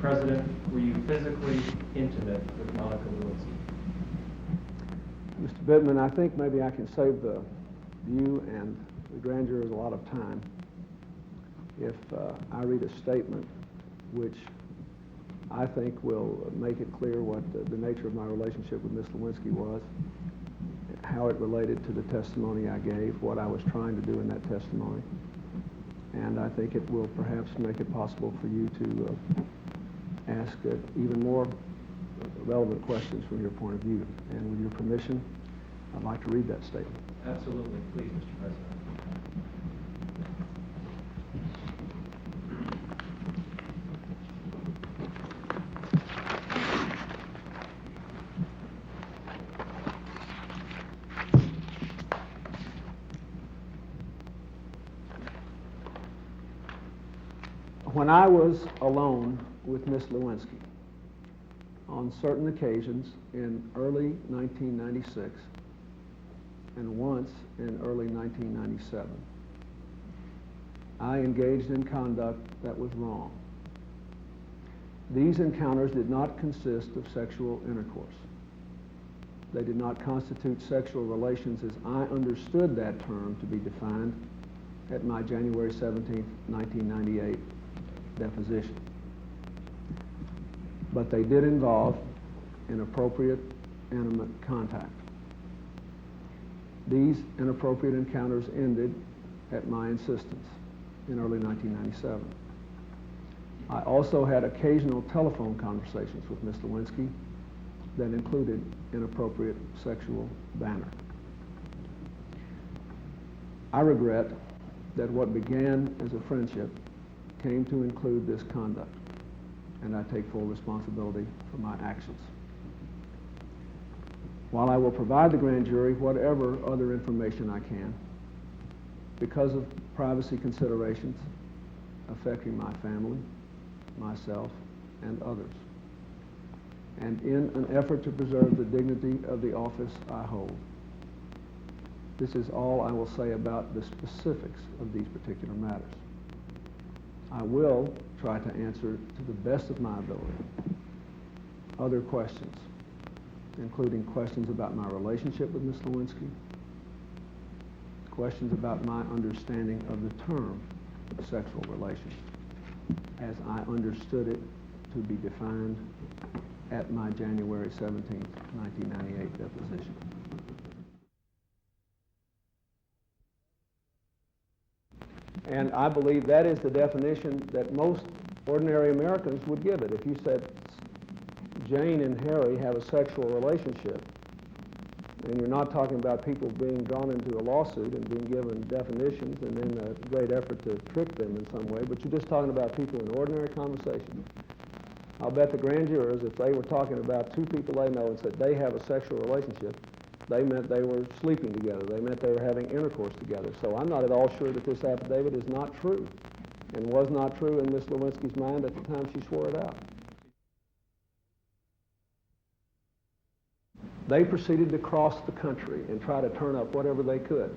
President, were you physically intimate with Monica Lewinsky? Mr. Bittman, I think maybe I can save you and the grand jurors a lot of time if I read a statement which I think will make it clear what the nature of my relationship with Ms. Lewinsky was, how it related to the testimony I gave, what I was trying to do in that testimony. And I think it will perhaps make it possible for you to ask even more relevant questions from your point of view. And with your permission, I'd like to read that statement. Absolutely. Please, Mr. President. When I was alone with Miss Lewinsky on certain occasions in early 1996 and once in early 1997, I engaged in conduct that was wrong. These encounters did not consist of sexual intercourse. They did not constitute sexual relations as I understood that term to be defined at my January 17, 1998 deposition. But they did involve inappropriate, intimate contact. These inappropriate encounters ended at my insistence in early 1997. I also had occasional telephone conversations with Ms. Lewinsky that included inappropriate sexual banter. I regret that what began as a friendship came to include this conduct, and I take full responsibility for my actions. While I will provide the grand jury whatever other information I can, because of privacy considerations affecting my family, myself, and others, and in an effort to preserve the dignity of the office I hold, this is all I will say about the specifics of these particular matters. I will try to answer to the best of my ability other questions, including questions about my relationship with Ms. Lewinsky, questions about my understanding of the term sexual relation as I understood it to be defined at my January 17, 1998 deposition. And I believe that is the definition that most ordinary Americans would give it. If you said Jane and Harry have a sexual relationship, and you're not talking about people being drawn into a lawsuit and being given definitions and then a great effort to trick them in some way, but you're just talking about people in ordinary conversation, I'll bet the grand jurors, if they were talking about two people they know and said they have a sexual relationship, they meant they were sleeping together. They meant they were having intercourse together. So I'm not at all sure that this affidavit is not true and was not true in Ms. Lewinsky's mind at the time she swore it out. They proceeded to cross the country and try to turn up whatever they could,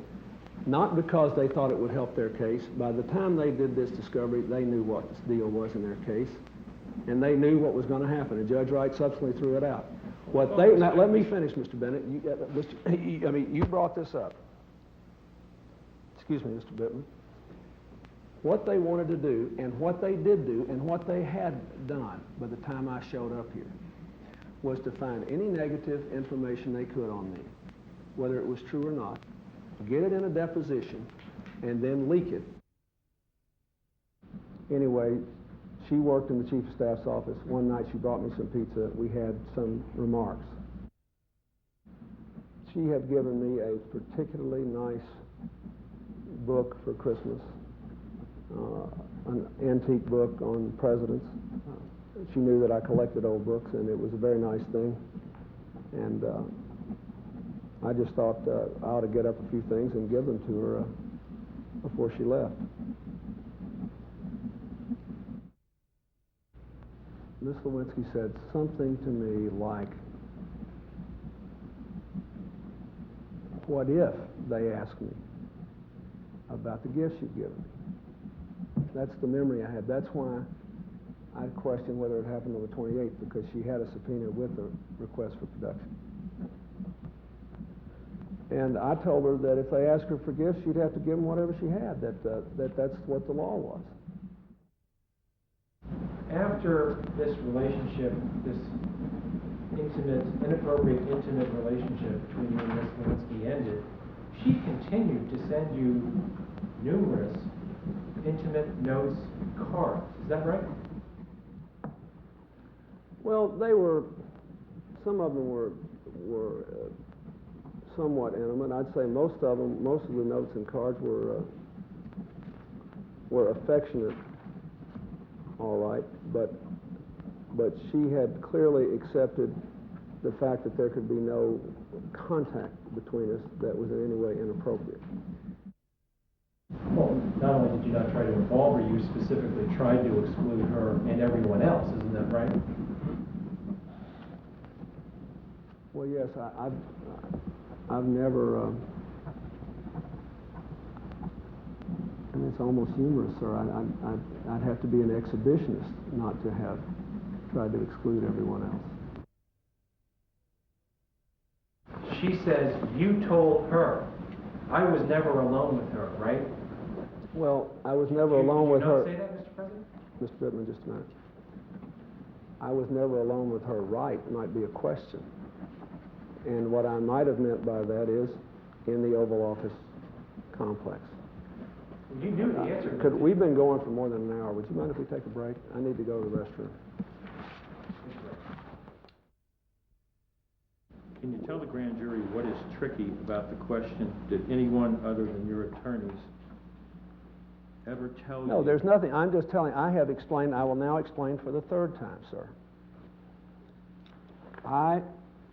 not because they thought it would help their case. By the time they did this discovery, they knew what the deal was in their case, and they knew what was going to happen, and Judge Wright subsequently threw it out. Now, let me finish, Mr. Bennett. You brought this up. Excuse me, Mr. Bittman. What they wanted to do, and what they did do, and what they had done by the time I showed up here, was to find any negative information they could on me, whether it was true or not, get it in a deposition, and then leak it. Anyway, she worked in the Chief of Staff's office. One night she brought me some pizza. We had some remarks. She had given me a particularly nice book for Christmas, an antique book on presidents. She knew that I collected old books, and it was a very nice thing. And I just thought I ought to get up a few things and give them to her before she left. Ms. Lewinsky said something to me like, what if they asked me about the gifts you've given me? That's the memory I had. That's why I questioned whether it happened on the 28th because she had a subpoena with the request for production. And I told her that if they asked her for gifts, she'd have to give them whatever she had, that's what the law was. After this relationship, this inappropriate intimate relationship between you and Ms. Lewinsky ended, she continued to send you numerous intimate notes, cards. Is that right? Well, some of them were somewhat intimate. I'd say most of the notes and cards were affectionate, all right, but she had clearly accepted the fact that there could be no contact between us that was in any way inappropriate. Well, not only did you not try to involve her, you specifically tried to exclude her and everyone else, isn't that right? Well, yes, I've never, and it's almost humorous, sir. I'd have to be an exhibitionist not to have tried to exclude everyone else. She says you told her. I was never alone with her, right? Well, I was never alone with her. Did you not say that, Mr. President? Mr. Bittman, just a minute. I was never alone with her, right, might be a question. And what I might have meant by that is in the Oval Office complex. You knew the answer. We've been going for more than an hour. Would you mind if we take a break? I need to go to the restroom. Can you tell the grand jury what is tricky about the question? Did anyone other than your attorneys ever tell you? No, there's nothing. I'm just telling. I have explained. I will now explain for the third time, sir. I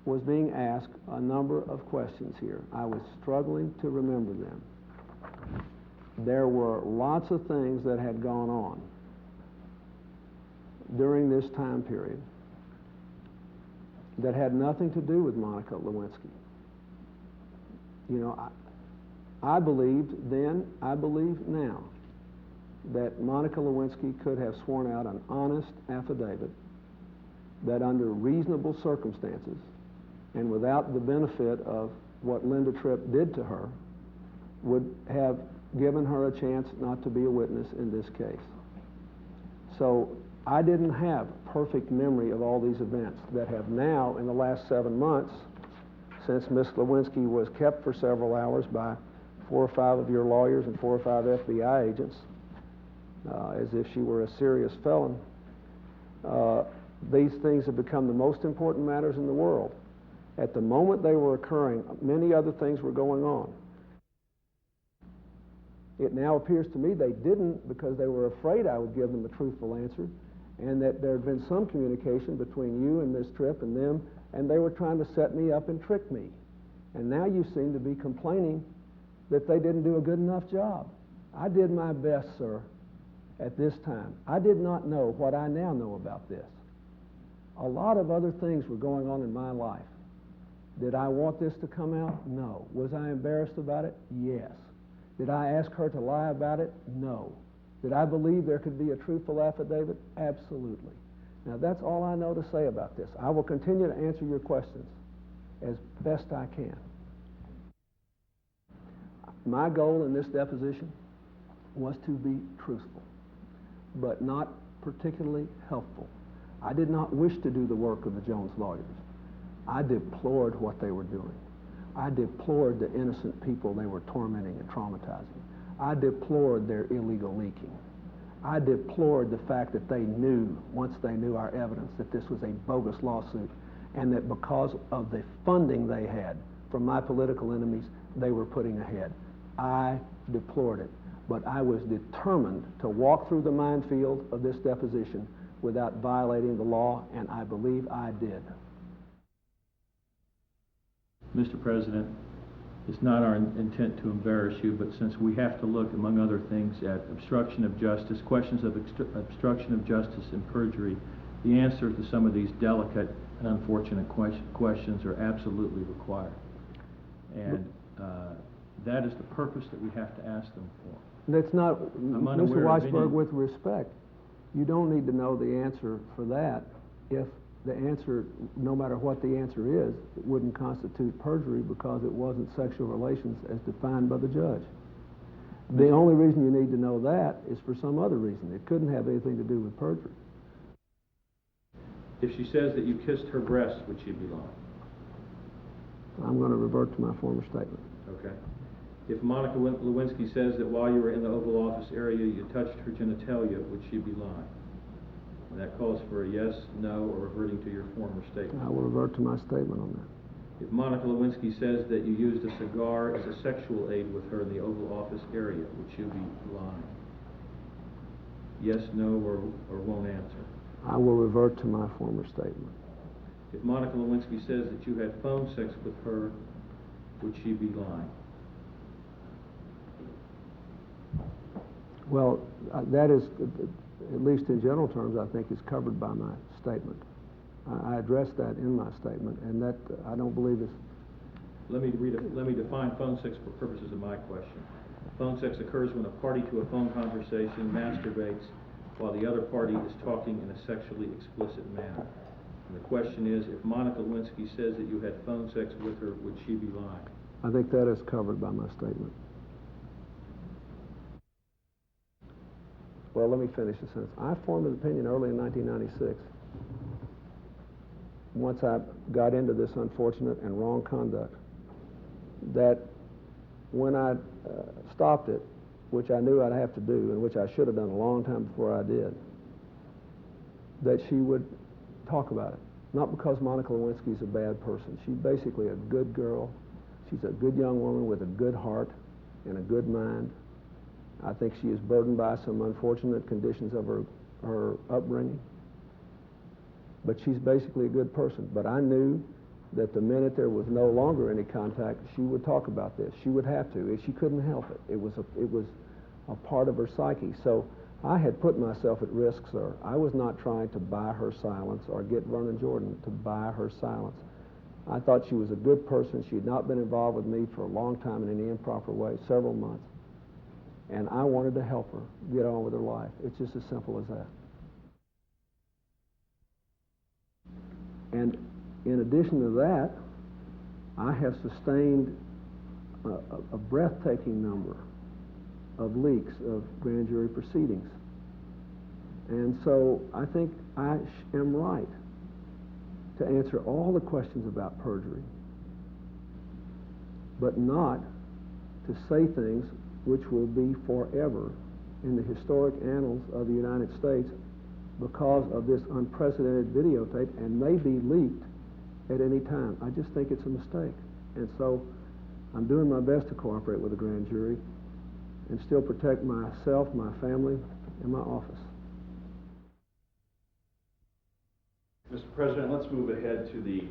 was being asked a number of questions here. I was struggling to remember them. There were lots of things that had gone on during this time period that had nothing to do with Monica Lewinsky. You know, I believed then, I believe now, that Monica Lewinsky could have sworn out an honest affidavit that under reasonable circumstances and without the benefit of what Linda Tripp did to her would have given her a chance not to be a witness in this case. So I didn't have perfect memory of all these events that have now, in the last 7 months, since Miss Lewinsky was kept for several hours by 4 or 5 of your lawyers and 4 or 5 FBI agents, as if she were a serious felon, these things have become the most important matters in the world. At the moment they were occurring, many other things were going on. It now appears to me they didn't because they were afraid I would give them a truthful answer, and that there had been some communication between you and Ms. Tripp and them, and they were trying to set me up and trick me. And now you seem to be complaining that they didn't do a good enough job. I did my best, sir, at this time. I did not know what I now know about this. A lot of other things were going on in my life. Did I want this to come out? No. Was I embarrassed about it? Yes. Did I ask her to lie about it? No. Did I believe there could be a truthful affidavit? Absolutely. Now, that's all I know to say about this. I will continue to answer your questions as best I can. My goal in this deposition was to be truthful, but not particularly helpful. I did not wish to do the work of the Jones lawyers. I deplored what they were doing. I deplored the innocent people they were tormenting and traumatizing. I deplored their illegal leaking. I deplored the fact that they knew, once they knew our evidence, that this was a bogus lawsuit, and that because of the funding they had from my political enemies, they were putting ahead. I deplored it, but I was determined to walk through the minefield of this deposition without violating the law, and I believe I did. Mr. President, it's not our intent to embarrass you, but since we have to look, among other things, at obstruction of justice, questions of obstruction of justice and perjury, the answer to some of these delicate and unfortunate questions are absolutely required. And that is the purpose that we have to ask them for. That's not, Mr. Weisberg, with respect, You don't need to know the answer for that if the answer, no matter what the answer is, it wouldn't constitute perjury because it wasn't sexual relations as defined by the judge. The only reason you need to know that is for some other reason. It couldn't have anything to do with perjury. If she says that you kissed her breast, would she be lying? I'm going to revert to my former statement. Okay. If Monica Lewinsky says that while you were in the Oval Office area you touched her genitalia, would she be lying? And that calls for a yes, no, or reverting to your former statement. I will revert to my statement on that. If Monica Lewinsky says that you used a cigar as a sexual aid with her in the Oval Office area, would you be lying? Yes, no, or won't answer? I will revert to my former statement. If Monica Lewinsky says that you had phone sex with her, would she be lying? Well, that is, at least in general terms, I think is covered by my statement. I addressed that in my statement, and that I don't believe is... Let me define phone sex for purposes of my question. Phone sex occurs when a party to a phone conversation masturbates while the other party is talking in a sexually explicit manner. And the question is, if Monica Lewinsky says that you had phone sex with her, would she be lying? I think that is covered by my statement. Well, let me finish the sentence. I formed an opinion early in 1996. Once I got into this unfortunate and wrong conduct, that when I stopped it, which I knew I'd have to do, and which I should have done a long time before I did, that she would talk about it. Not because Monica Lewinsky is a bad person. She's basically a good girl. She's a good young woman with a good heart and a good mind. I think she is burdened by some unfortunate conditions of her upbringing. But she's basically a good person. But I knew that the minute there was no longer any contact, she would talk about this. She would have to. She couldn't help it. It was a part of her psyche. So I had put myself at risk, sir. I was not trying to buy her silence or get Vernon Jordan to buy her silence. I thought she was a good person. She had not been involved with me for a long time in any improper way, several months. And I wanted to help her get on with her life. It's just as simple as that. And in addition to that, I have sustained a breathtaking number of leaks of grand jury proceedings. And so I think I am right to answer all the questions about perjury, but not to say things which will be forever in the historic annals of the United States because of this unprecedented videotape, and may be leaked at any time. I just think it's a mistake. And so I'm doing my best to cooperate with the grand jury and still protect myself, my family, and my office. Mr. President, let's move ahead to the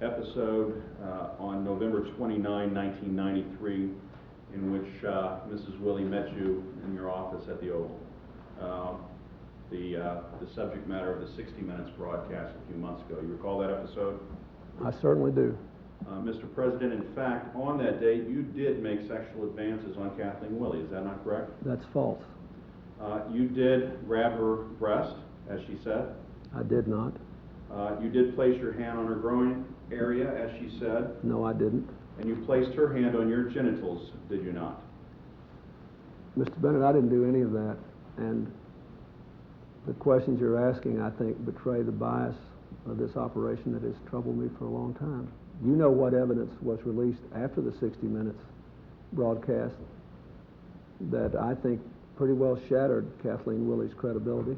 episode on November 29, 1993, in which Mrs. Willie met you in your office at the Oval. The subject matter of the 60 Minutes broadcast a few months ago. You recall that episode? I certainly do. Mr. President, in fact, on that date, you did make sexual advances on Kathleen Willie. Is that not correct? That's false. You did grab her breast, as she said. I did not. You did place your hand on her groin area, as she said. No, I didn't. And you placed her hand on your genitals, did you not? Mr. Bennett, I didn't do any of that. And the questions you're asking, I think, betray the bias of this operation that has troubled me for a long time. You know what evidence was released after the 60 Minutes broadcast that I think pretty well shattered Kathleen Willie's credibility.